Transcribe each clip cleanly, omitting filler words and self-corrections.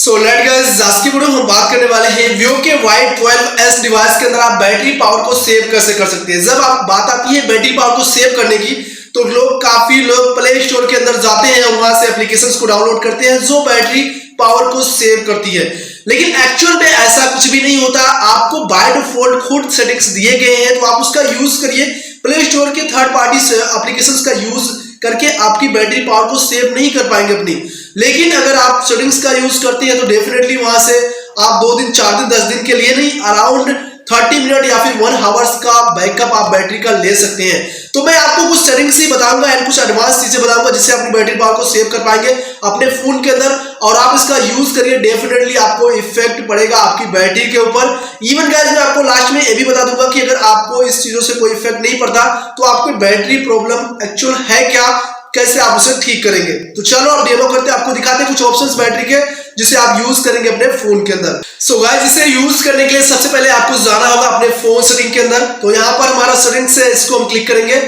So let guys, आज की video हम बात करने वाले हैं Vivo के Y12s डिवाइस के अंदर आप बैटरी पावर को सेव कैसे कर सकते हैं। जब आप बात आती है बैटरी पावर को सेव करने की, तो काफी लोग प्ले स्टोर के अंदर जाते हैं, वहां से एप्लीकेशंस को डाउनलोड करते हैं जो बैटरी पावर को सेव करती है। लेकिन एक्चुअल में ऐसा कुछ भी नहीं होता। आपको बाय डिफॉल्ट खुद सेटिंग्स दिए गए हैं, तो आप उसका यूज करिए। प्ले स्टोर के थर्ड पार्टी एप्लीकेशंस का यूज करके आपकी बैटरी पावर को सेव नहीं कर पाएंगे अपनी। लेकिन अगर आप सेटिंग्स का यूज करते हैं तो डेफिनेटली वहां से आप 2 दिन 4 दिन 10 दिन के लिए नहीं, अराउंड 30 मिनट या फिर 1 आवर्स का बैकअप आप बैटरी का ले सकते हैं। तो मैं आपको कुछ सेटिंग्स ही बताऊंगा एंड कुछ एडवांस चीजें बताऊंगा जिससे अपनी बैटरी पावर को सेव कर पाएंगे अपने फोन के अंदर, और आप इसका यूज करिए। डेफिनेटली आपको इफेक्ट पड़ेगा आपकी बैटरी के ऊपर। इवन गाइस, मैं आपको लास्ट में ये भी बता दूंगा कि अगर आपको इस चीजों से कोई इफेक्ट नहीं पड़ता तो आपकी बैटरी प्रॉब्लम एक्चुअल है क्या, कैसे आप उसे ठीक करेंगे। तो चलो अब डेमो करते हैं, आपको दिखाते हैं कुछ ऑप्शंस बैटरी के जिसे आप यूज करेंगे अपने फोन के अंदर। सो गाइस, इसे यूज करने के लिए सबसे पहले आपको जाना होगा अपने फोन सेटिंग के अंदर। तो यहाँ पर हमारा सेटिंग्स है, इसको हम क्लिक करेंगे।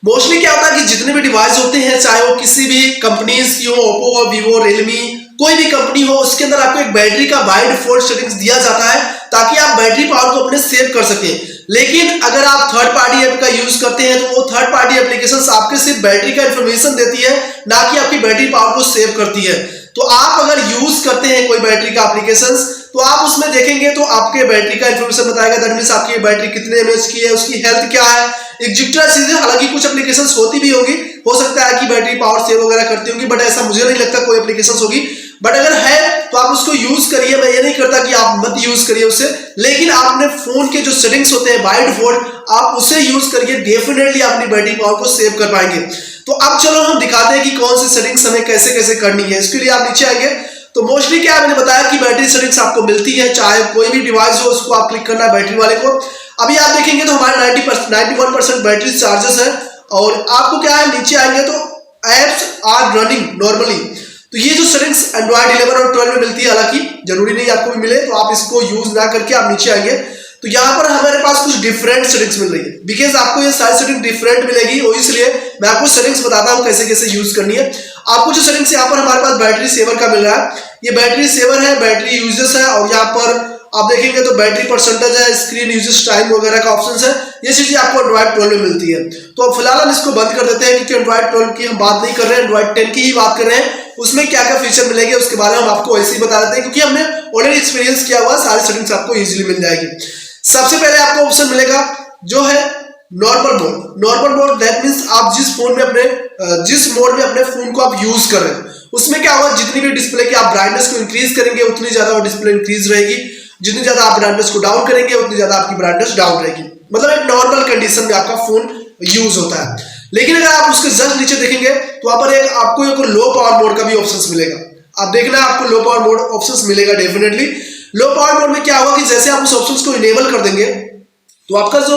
मोस्टली क्या होता है कि जितने भी डिवाइस होते हैं, चाहे वो किसी भी कंपनीज की हो, ओप्पो हो, वीवो, रियलमी, कोई भी कंपनी हो, उसके अंदर आपको एक बैटरी का बाय डिफॉल्ट सेटिंग्स दिया जाता है ताकि आप बैटरी पावर को अपने सेव कर सकें। लेकिन अगर आप थर्ड पार्टी ऐप का यूज करते हैं तो वो थर्ड पार्टी एप्लीकेशंस आपके सिर्फ बैटरी का इंफॉर्मेशन देती है, ना कि आपकी बैटरी पावर को सेव करती है। तो आप अगर यूज करते हैं कोई बैटरी का एप्लीकेशंस, तो आप उसमें देखेंगे तो आपके बैटरी का इंफॉर्मेशन बताएगा। दैट मींस आपकी बैटरी कितने एमएच की है, उसकी हेल्थ क्या है, एग्जिस्ट्रा चीजें। हालांकि कुछ एप्लीकेशंस होती भी होगी, हो सकता है कि बैटरी पावर सेव वगैरह करती होंगी, बट ऐसा मुझे नहीं लगता कोई एप्लीकेशंस होगी। बट अगर है तो आप उसको यूज करिए। मैं ये नहीं करता कि आप मत यूज करिए उसे, लेकिन आप अपने फोन के जो सेटिंग्स होते हैं बाय डिफॉल्ट, आप उसे यूज करके डेफिनेटली अपनी बैटरी पावर को सेव कर पाएंगे। तो अब चलो हम दिखाते हैं कि कौन सी सेटिंग्स हमें कैसे कैसे करनी है। इसके लिए आप नीचे आएंगे तो मोस्टली क्या मैंने बताया कि बैटरी सेटिंग्स आपको मिलती है, चाहे कोई भी डिवाइस हो, उसको आप क्लिक करना है बैटरी वाले को। अभी आप देखेंगे तो हमारे 91% बैटरी चार्जेस है, और आपको क्या है, नीचे आएंगे तो एप्स आर रनिंग नॉर्मली। तो ये जो सेटिंग्स एंड्रॉइड 11 और 12 में मिलती है, हालांकि जरूरी नहीं आपको भी मिले, तो आप इसको यूज ना करके आप नीचे आएंगे तो यहाँ पर हमारे पास कुछ डिफरेंट सेटिंग्स मिल रही है। बिकॉज आपको ये सारी सेटिंग डिफरेंट मिलेगी, और इसलिए मैं आपको सेटिंग्स बताता हूँ कैसे कैसे यूज करनी है। आपको जो सेटिंग्स यहाँ पर हमारे पास बैटरी सेवर का मिल रहा है, ये बैटरी सेवर है, बैटरी यूजेस है, और यहाँ पर आप देखेंगे तो बैटरी परसेंटेज है, स्क्रीन यूजेस टाइम वगैरह का ऑप्शन है। ये चीजें आपको एंड्रॉइड 12 में मिलती है। तो अब फिलहाल हम इसको बंद कर देते हैं, क्योंकि एंड्रॉइड 12 की हम बात नहीं कर रहे हैं, एंड्रॉइड 10 की ही बात कर रहे हैं। उसमें क्या क्या फीचर मिलेंगे उसके बारे में हम आपको ऐसे ही बता देते हैं, क्योंकि हमने ऑलरेडी एक्सपीरियंस किया हुआ, सारी सेटिंग्स आपको इजीली मिल जाएगी। सबसे पहले आपको ऑप्शन मिलेगा जो है normal mode. Normal mode that means आप जिस मोड में अपने फोन को आप यूज कर रहे हैं, उसमें क्या होगा, जितनी भी डिस्प्ले की आप ब्राइटनेस को इंक्रीज करेंगे उतनी ज्यादा वो डिस्प्ले इंक्रीज रहेगी, जितनी ज्यादा आप ब्राइटनेस को डाउन करेंगे उतनी ज्यादा आपकी ब्राइटनेस डाउन रहेगी। मतलब एक नॉर्मल कंडीशन में आपका फोन यूज होता है। लेकिन अगर आप उसके जस्ट नीचे देखेंगे तो वहां पर आपको एक लो पावर मोड का भी ऑप्शन मिलेगा। आप देखना, आपको लो पावर मोड ऑप्शन मिलेगा डेफिनेटली। लो पावर मोड में क्या होगा कि जैसे आप उस ऑप्शन को इनेबल कर देंगे तो आपका जो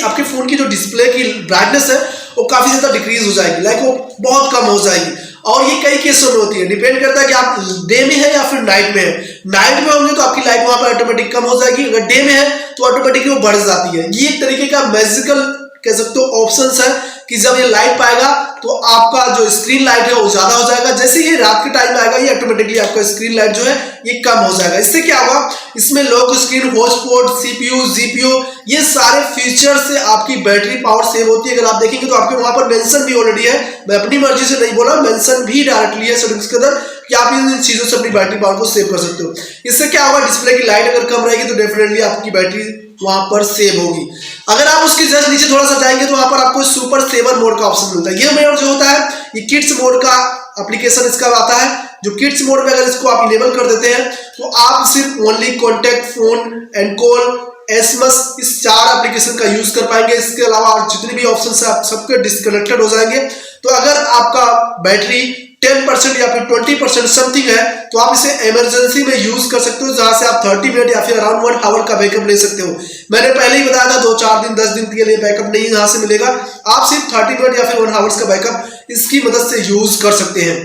आपके फोन की जो डिस्प्ले की ब्राइटनेस है वो काफी ज्यादा डिक्रीज हो जाएगी, लाइक वो बहुत कम हो जाएगी। और ये कई केसों में होती है, डिपेंड करता है कि आप डे में है या फिर नाइट में है। नाइट में होंगे तो आपकी लाइट वहां पर ऑटोमेटिक कम हो जाएगी, अगर डे में है तो ऑटोमेटिकली वो बढ़ जाती है। ये एक तरीके का मैजिकल कह सकते हो ऑप्शंस है कि जब ये लाइट पाएगा तो आपका जो स्क्रीन लाइट है वो ज्यादा हो जाएगा, जैसे ये रात के टाइम में आएगा ये ऑटोमेटिकली आपका स्क्रीन लाइट जो है ये कम हो जाएगा। इससे क्या होगा, इसमें lock screen, hotspot, CPU, GPU, ये सारे फीचर से आपकी बैटरी पावर सेव होती है। अगर आप देखेंगे तो आपके वहां पर मेंशन भी ऑलरेडी है, मैं अपनी मर्जी से नहीं बोला, मेंशन भी डायरेक्टली है सेटिंग्स के अंदर कि आप इन चीजों से अपनी बैटरी पावर को सेव कर सकते हो। इससे क्या होगा, डिस्प्ले की लाइट अगर कम रहेगी तो डेफिनेटली आपकी बैटरी वहां पर सेव होगी। अगर आप उसके जस्ट नीचे थोड़ा सा जाएंगे तो वहां पर आपको सुपर सेवर मोड का ऑप्शन मिलता है। ये मोड जो होता है ये किड्स मोड का एप्लीकेशन इसका आता है, जो किड्स मोड में अगर इसको आप इनेबल कर देते हैं तो आप सिर्फ only contact, phone and call, SMS, इस 4 एप्लीकेशन का यूज कर पाएंगे। इसके अलावा और जितने भी ऑप्शन है आप सबके डिस्कनेक्टेड हो जाएंगे। तो अगर आपका बैटरी 10% या फिर 20% समथिंग है तो आप इसे इमरजेंसी में यूज कर सकते हो, जहां से आप 30 मिनट या फिर अराउंड 1 आवर का बैकअप ले सकते हो। मैंने पहले ही बताया था 2-4 दिन 10 दिन के लिए बैकअप नहीं यहां से मिलेगा, आप सिर्फ 30 मिनट या फिर 1 आवर्स का बैकअप इसकी मदद से यूज कर सकते हैं।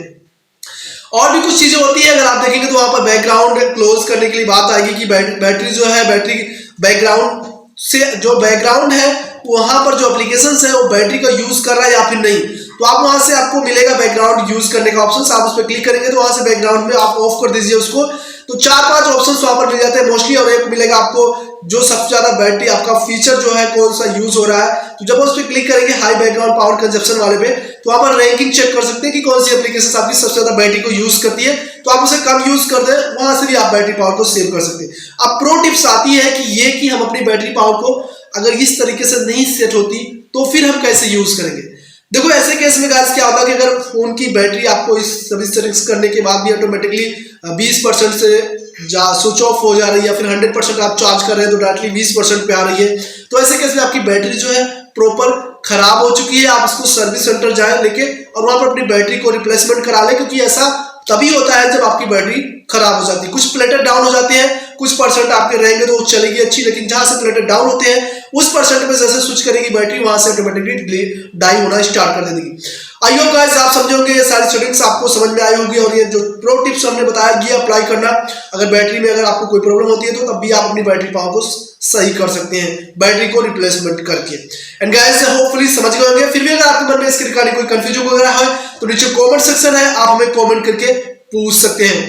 और भी कुछ चीजें होती है, अगर आप देखेंगे तो वहां पर बैकग्राउंड क्लोज करने के लिए बात आएगी कि बैटरी जो है, बैटरी बैकग्राउंड से जो बैकग्राउंड है वहां पर जो एप्लीकेशंस है वो बैटरी का यूज कर रहा है या फिर नहीं, तो आप वहां से आपको मिलेगा बैकग्राउंड यूज करने का ऑप्शन। आप उस पर क्लिक करेंगे तो वहां से बैकग्राउंड में आप ऑफ कर दीजिए उसको, तो 4-5 ऑप्शंस वहां पर मिल जाते हैं मोस्टली, और एक मिलेगा आपको जो सबसे ज्यादा बैटरी आपका फीचर जो है कौन सा यूज हो रहा है। तो जब उस पर क्लिक करेंगे हाई बैकग्राउंड पावर कंजप्शन वाले पे, तो वहां पर रैंकिंग चेक कर सकते हैं कि कौन सी एप्लीकेशन आपकी सबसे ज्यादा बैटरी को यूज करती है, तो आप उसे कम यूज कर दें, वहां से भी आप बैटरी पावर को सेव कर सकते हैं। अब प्रो टिप्स आती है कि हम अपनी बैटरी पावर को अगर इस तरीके से नहीं सेट होती तो फिर हम कैसे यूज करेंगे। देखो ऐसे केस में गाइस क्या होता है कि अगर फोन की बैटरी आपको इस सभी सेटिंग्स करने के बाद भी ऑटोमेटिकली 20% से स्विच ऑफ हो जा रही है, या फिर 100% आप चार्ज कर रहे हैं तो डायरेक्टली 20% पे आ रही है, तो ऐसे केस में आपकी बैटरी जो है प्रॉपर खराब हो चुकी है। आप इसको सर्विस सेंटर जाए लेके और वहां पर अपनी बैटरी को रिप्लेसमेंट करा ले, क्योंकि ऐसा तभी होता है जब आपकी बैटरी खराब हो जाती है। कुछ प्लेटेड डाउन हो जाते हैं, कुछ परसेंट आपके रहेंगे तो चलेगी अच्छी, लेकिन जहां से प्लेटेड डाउन होते हैं उस परसेंट में जैसे स्विच करेगी बैटरी, वहां से ऑटोमेटिकली डाई होना स्टार्ट कर देगी। आई होप गाइस आप समझे होंगे, ये सारी सेटिंग्स आपको समझ में आई होगी, और ये जो प्रो टिप्स हमने बताया ये अप्लाई करना। अगर बैटरी में अगर आपको कोई प्रॉब्लम होती है तो तब भी आप अपनी बैटरी पावर को सही कर सकते हैं बैटरी को रिप्लेसमेंट करके। एंड गाइस होपफुली समझ गए होंगे। फिर भी अगर आपके मन में इसके रिगार्डिंग कोई कंफ्यूजन वगैरह है तो नीचे कमेंट सेक्शन है, आप हमें कमेंट करके पूछ सकते हैं।